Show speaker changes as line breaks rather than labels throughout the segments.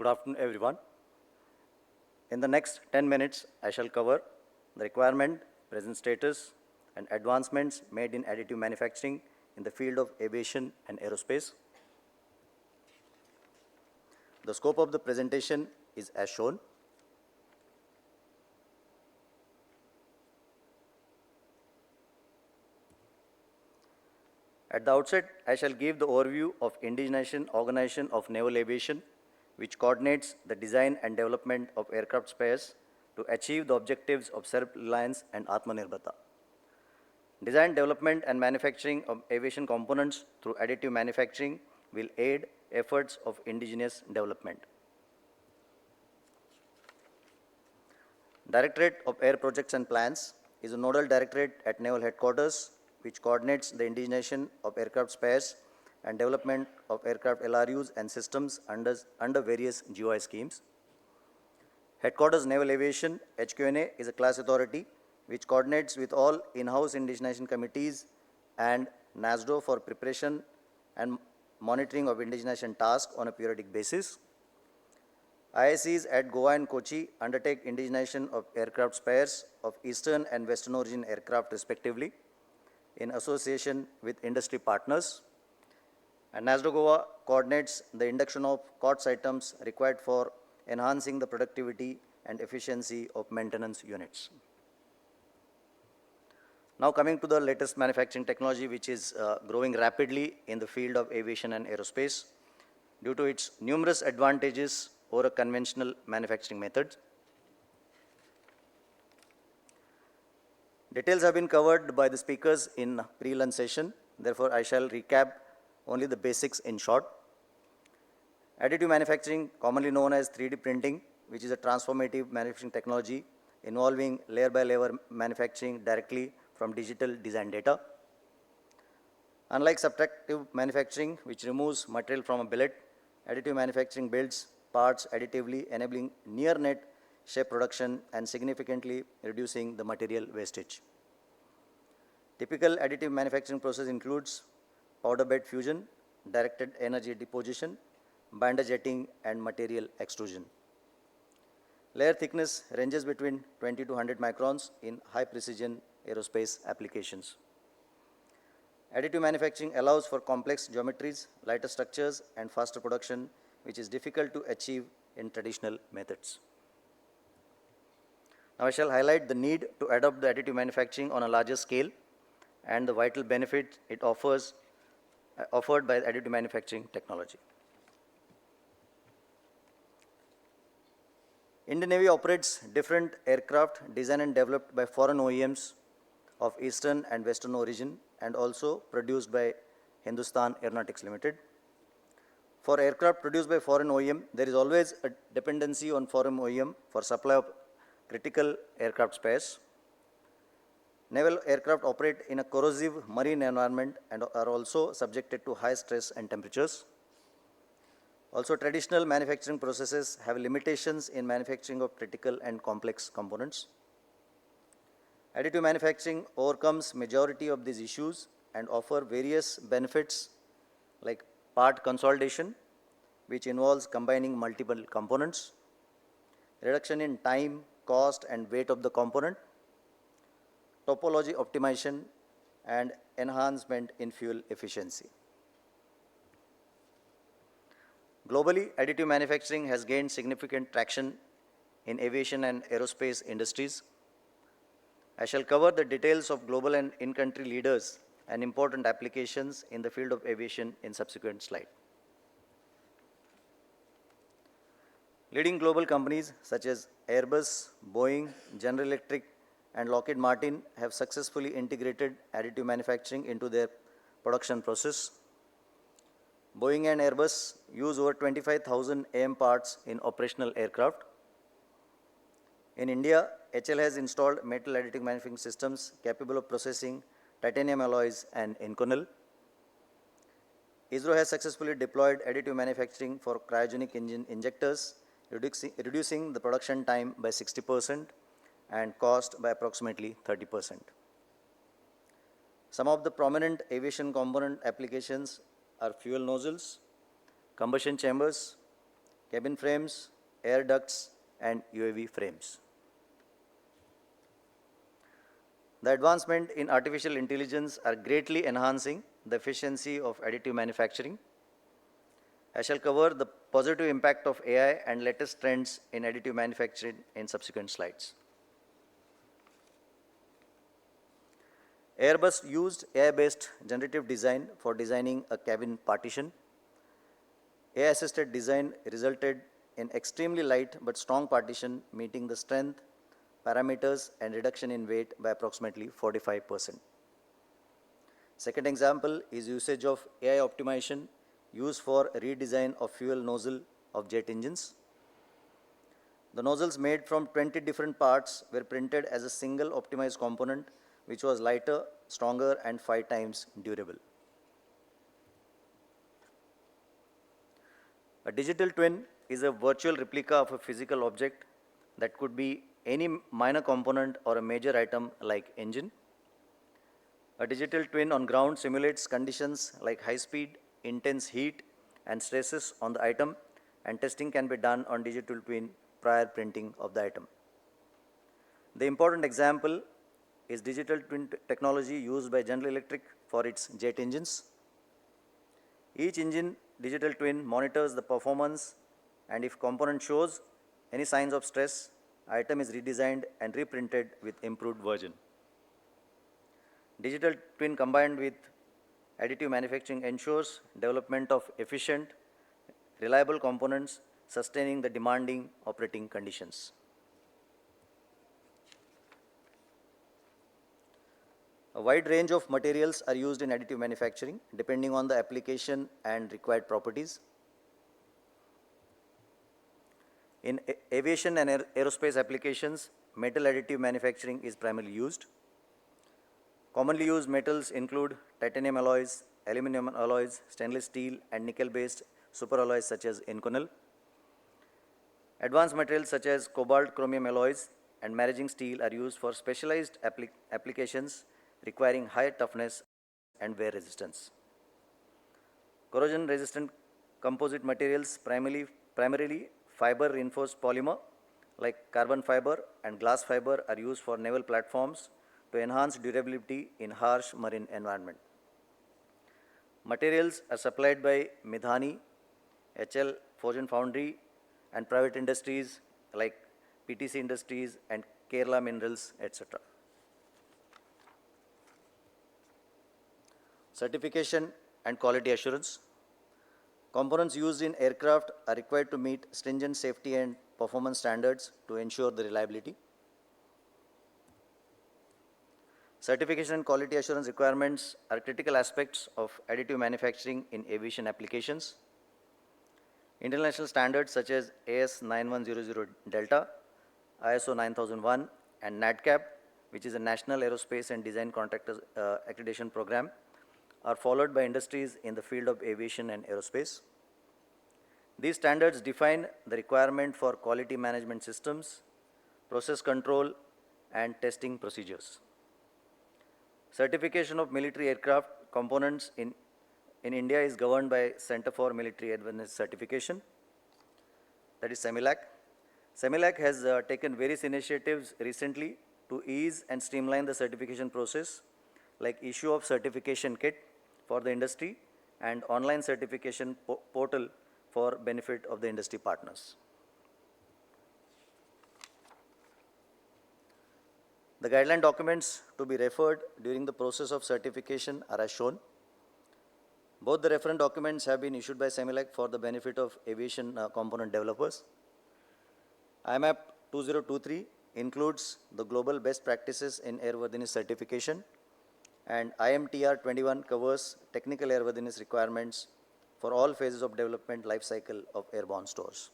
Good afternoon, everyone. In the next 10 minutes, I shall cover the requirement, present status, and advancements made in additive manufacturing in the field of aviation and aerospace. The scope of the presentation is as shown. At the outset, I shall give the overview of Indigenation Organization of Naval Aviation, which coordinates the design and development of aircraft spares to achieve the objectives of self-reliance and Atmanirbhar Bharat. Design, development, and manufacturing of aviation components through additive manufacturing will aid efforts of indigenous development. Directorate of Air Projects and Plans is a nodal directorate at Naval Headquarters which coordinates the indigenation of aircraft spares and development of aircraft LRUs and systems under various GOI schemes. Headquarters Naval Aviation, HQNA, is a class authority which coordinates with all in-house indigenation committees and NASDO for preparation and monitoring of indigenation tasks on a periodic basis. ISCs at Goa and Kochi undertake indigenation of aircraft spares of Eastern and Western origin aircraft respectively in association with industry partners. And NASDO Goa coordinates the induction of COTS items required for enhancing the productivity and efficiency of maintenance units. Now coming to the latest manufacturing technology which is growing rapidly in the field of aviation and aerospace due to its numerous advantages over a conventional manufacturing method. Details have been covered by the speakers in pre-lunch session. Therefore, I shall recap only the basics in short. Additive manufacturing, commonly known as 3D printing, which is a transformative manufacturing technology involving layer-by-layer manufacturing directly from digital design data. Unlike subtractive manufacturing, which removes material from a billet, additive manufacturing builds parts additively, enabling near-net shape production and significantly reducing the material wastage. Typical additive manufacturing process includes powder bed fusion, directed energy deposition, binder jetting, and material extrusion. Layer thickness ranges between 20 to 100 microns in high precision aerospace applications. Additive manufacturing allows for complex geometries, lighter structures, and faster production, which is difficult to achieve in traditional methods. Now I shall highlight the need to adopt the additive manufacturing on a larger scale and the vital benefit it offered by additive manufacturing technology. Indian Navy operates different aircraft designed and developed by foreign OEMs of Eastern and Western origin and also produced by Hindustan Aeronautics Limited. For aircraft produced by foreign OEM, there is always a dependency on foreign OEM for supply of critical aircraft spares. Naval aircraft operate in a corrosive marine environment and are also subjected to high stress and temperatures. Also, traditional manufacturing processes have limitations in manufacturing of critical and complex components. Additive manufacturing overcomes majority of these issues and offer various benefits like part consolidation, which involves combining multiple components, reduction in time, cost, and weight of the component, topology optimization, and enhancement in fuel efficiency. Globally, additive manufacturing has gained significant traction in aviation and aerospace industries. I shall cover the details of global and in-country leaders and important applications in the field of aviation in subsequent slide. Leading global companies such as Airbus, Boeing, General Electric, and Lockheed Martin have successfully integrated additive manufacturing into their production process. Boeing and Airbus use over 25,000 AM parts in operational aircraft. In India, HL has installed metal additive manufacturing systems capable of processing titanium alloys and Inconel. ISRO has successfully deployed additive manufacturing for cryogenic engine injectors, reducing the production time by 60% and cost by approximately 30%. Some of the prominent aviation component applications are fuel nozzles, combustion chambers, cabin frames, air ducts, and UAV frames. The advancement in artificial intelligence are greatly enhancing the efficiency of additive manufacturing. I shall cover the positive impact of AI and latest trends in additive manufacturing in subsequent slides. Airbus used AI-based generative design for designing a cabin partition. AI-assisted design resulted in extremely light but strong partition meeting the strength, parameters, and reduction in weight by approximately 45%. Second example is usage of AI optimization used for redesign of fuel nozzle of jet engines. The nozzles made from 20 different parts were printed as a single optimized component which was lighter, stronger, and 5 times durable. A digital twin is a virtual replica of a physical object that could be any minor component or a major item like engine. A digital twin on ground simulates conditions like high speed, intense heat, and stresses on the item, and testing can be done on digital twin prior printing of the item. The important example is digital twin technology used by General Electric for its jet engines. Each engine digital twin monitors the performance, and if component shows any signs of stress, item is redesigned and reprinted with improved version. Digital twin combined with additive manufacturing ensures development of efficient, reliable components sustaining the demanding operating conditions. A wide range of materials are used in additive manufacturing depending on the application and required properties. In aviation and aerospace applications, metal additive manufacturing is primarily used. Commonly used metals include titanium alloys, aluminum alloys, stainless steel, and nickel-based superalloys such as Inconel. Advanced materials such as cobalt chromium alloys and maraging steel are used for specialized applications requiring high toughness and wear resistance. Corrosion-resistant composite materials, primarily fiber-reinforced polymer like carbon fiber and glass fiber, are used for naval platforms to enhance durability in harsh marine environment. Materials are supplied by Midhani, HL, Forge and Foundry, and private industries like PTC Industries and Kerala Minerals, etc. Certification and quality assurance. Components used in aircraft are required to meet stringent safety and performance standards to ensure the reliability. Certification and quality assurance requirements are critical aspects of additive manufacturing in aviation applications. International standards such as AS 9100 Delta, ISO 9001, and NADCAP, which is a National Aerospace and Design Contractors Accreditation Program, are followed by industries in the field of aviation and aerospace. These standards define the requirement for quality management systems, process control, and testing procedures. Certification of military aircraft components in India is governed by Center for Military Airworthiness Certification, that is CEMILAC. CEMILAC has taken various initiatives recently to ease and streamline the certification process, like issue of certification kit for the industry and online certification portal for benefit of the industry partners. The guideline documents to be referred during the process of certification are as shown. Both the reference documents have been issued by CEMILAC for the benefit of aviation component developers. IMAP 2023 includes the global best practices in airworthiness certification, and IMTR 21 covers technical airworthiness requirements for all phases of development life cycle of airborne stores.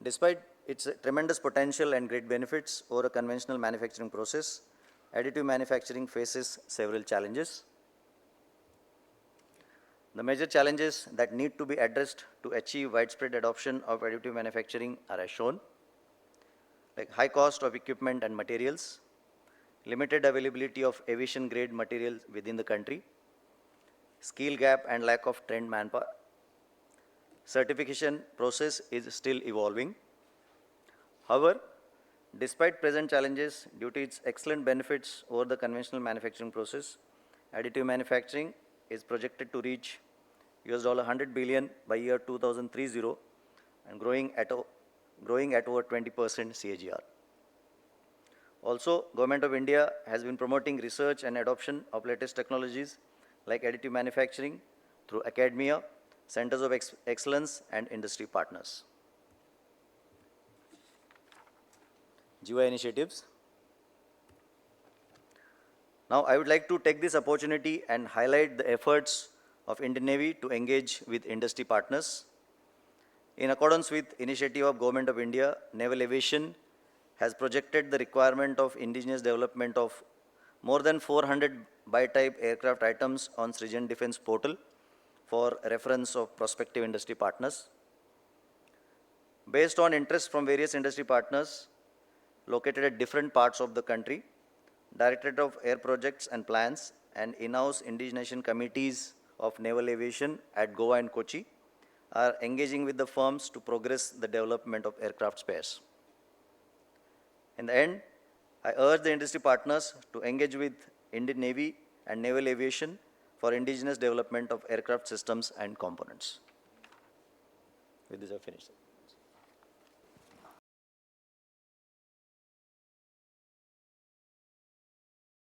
Despite its tremendous potential and great benefits over a conventional manufacturing process, additive manufacturing faces several challenges. The major challenges that need to be addressed to achieve widespread adoption of additive manufacturing are as shown, like high cost of equipment and materials, limited availability of aviation grade materials within the country, skill gap and lack of trained manpower. Certification process is still evolving. However, despite present challenges, due to its excellent benefits over the conventional manufacturing process, additive manufacturing is projected to reach $100 billion by year 2030 and growing at over 20% CAGR. Also, Government of India has been promoting research and adoption of latest technologies like additive manufacturing through academia, centers of excellence, and industry partners. GY initiatives. Now, I would like to take this opportunity and highlight the efforts of Indian Navy to engage with industry partners. In accordance with initiative of Government of India, Naval Aviation has projected the requirement of indigenous development of more than 400 by-type aircraft items on SRIJAN Defense Portal for reference of prospective industry partners. Based on interest from various industry partners located at different parts of the country, Directorate of Air Projects and Plans and in-house indigenation committees of Naval Aviation at Goa and Kochi are engaging with the firms to progress the development of aircraft spares. In the end, I urge the industry partners to engage with Indian Navy and Naval Aviation for indigenous development of aircraft systems and components. With this, I finished.